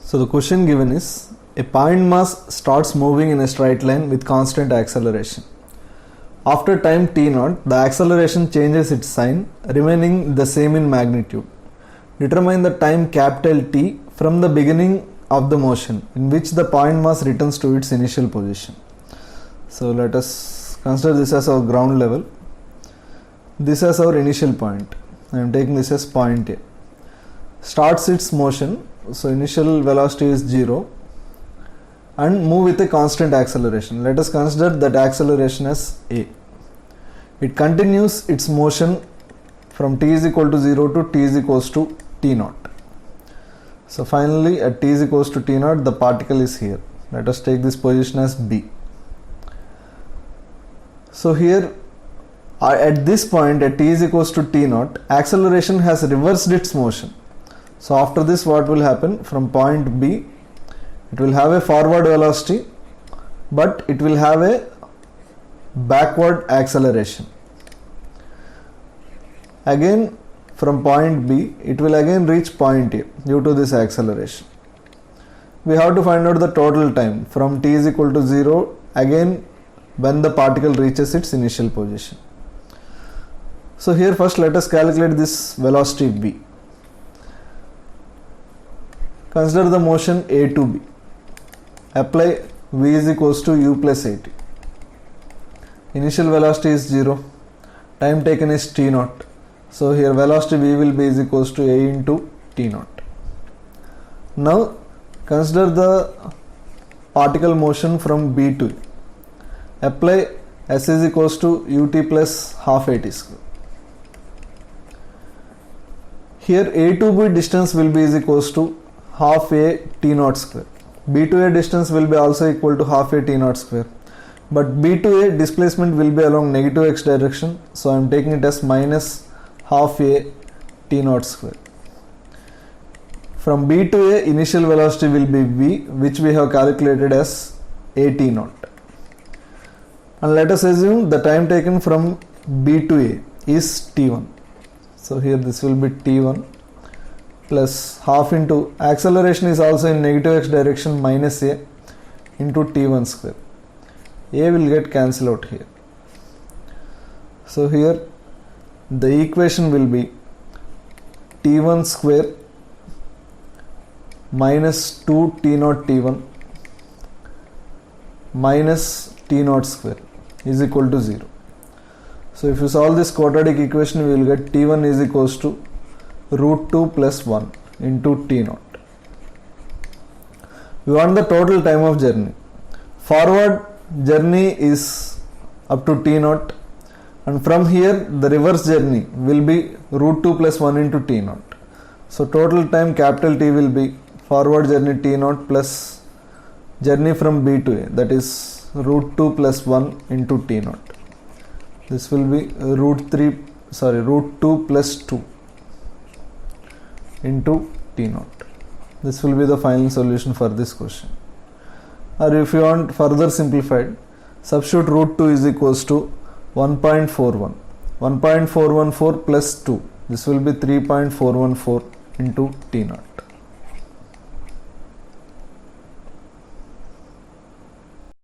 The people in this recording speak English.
So the question given is, a point mass starts moving in a straight line with constant acceleration. After time t0, the acceleration changes its sign, remaining the same in magnitude. Determine the time capital T from the beginning of the motion in which the point mass returns to its initial position. So let us consider this as our ground level. This as our initial point. I am taking this as point A. Starts its motion, so initial velocity is 0, and move with a constant acceleration. Let us consider that acceleration as A. It continues its motion from t is equal to 0 to t is equals to t0. So finally at t is equals to t0, the particle is here. Let us take this position as B. So here at this point at t is equals to t0, acceleration has reversed its motion. So after this, what will happen? From point B, it will have a forward velocity, but it will have a backward acceleration. Again from point B, it will again reach point A due to this acceleration. We have to find out the total time from t is equal to 0 again when the particle reaches its initial position. So here first let us calculate this velocity v. Consider the motion A to B. Apply v is equals to u plus at. Initial velocity is 0. Time taken is t0. So here velocity v will be is equals to a into t0. Now consider the particle motion from B to A. Apply s is equals to ut plus half at square. Here A to B distance will be is equals to half a t0 square. B to A distance will be also equal to half a t0 square. But B to A displacement will be along negative x direction. So I am taking it as minus half a t0 square. From B to A, initial velocity will be v, which we have calculated as a t0. And let us assume the time taken from B to A is t1. So here this will be t1 plus half into acceleration is also in negative x direction minus a into t1 square. A will get cancelled out here. So here the equation will be t1 square minus 2 t0 t1 minus t0 square is equal to 0. So if you solve this quadratic equation, we will get t1 is equals to root 2 plus 1 into t0. We want the total time of journey. Forward journey is up to t0, and from here the reverse journey will be root 2 plus 1 into t0. So total time capital T will be forward journey t0 plus journey from B to A, that is root 2 plus 1 into t0. This will be root 2 plus 2 into t0. This will be the final solution for this question. Or if you want further simplified, substitute root 2 is equals to 1.41. 1.414 plus 2. This will be 3.414 into t0.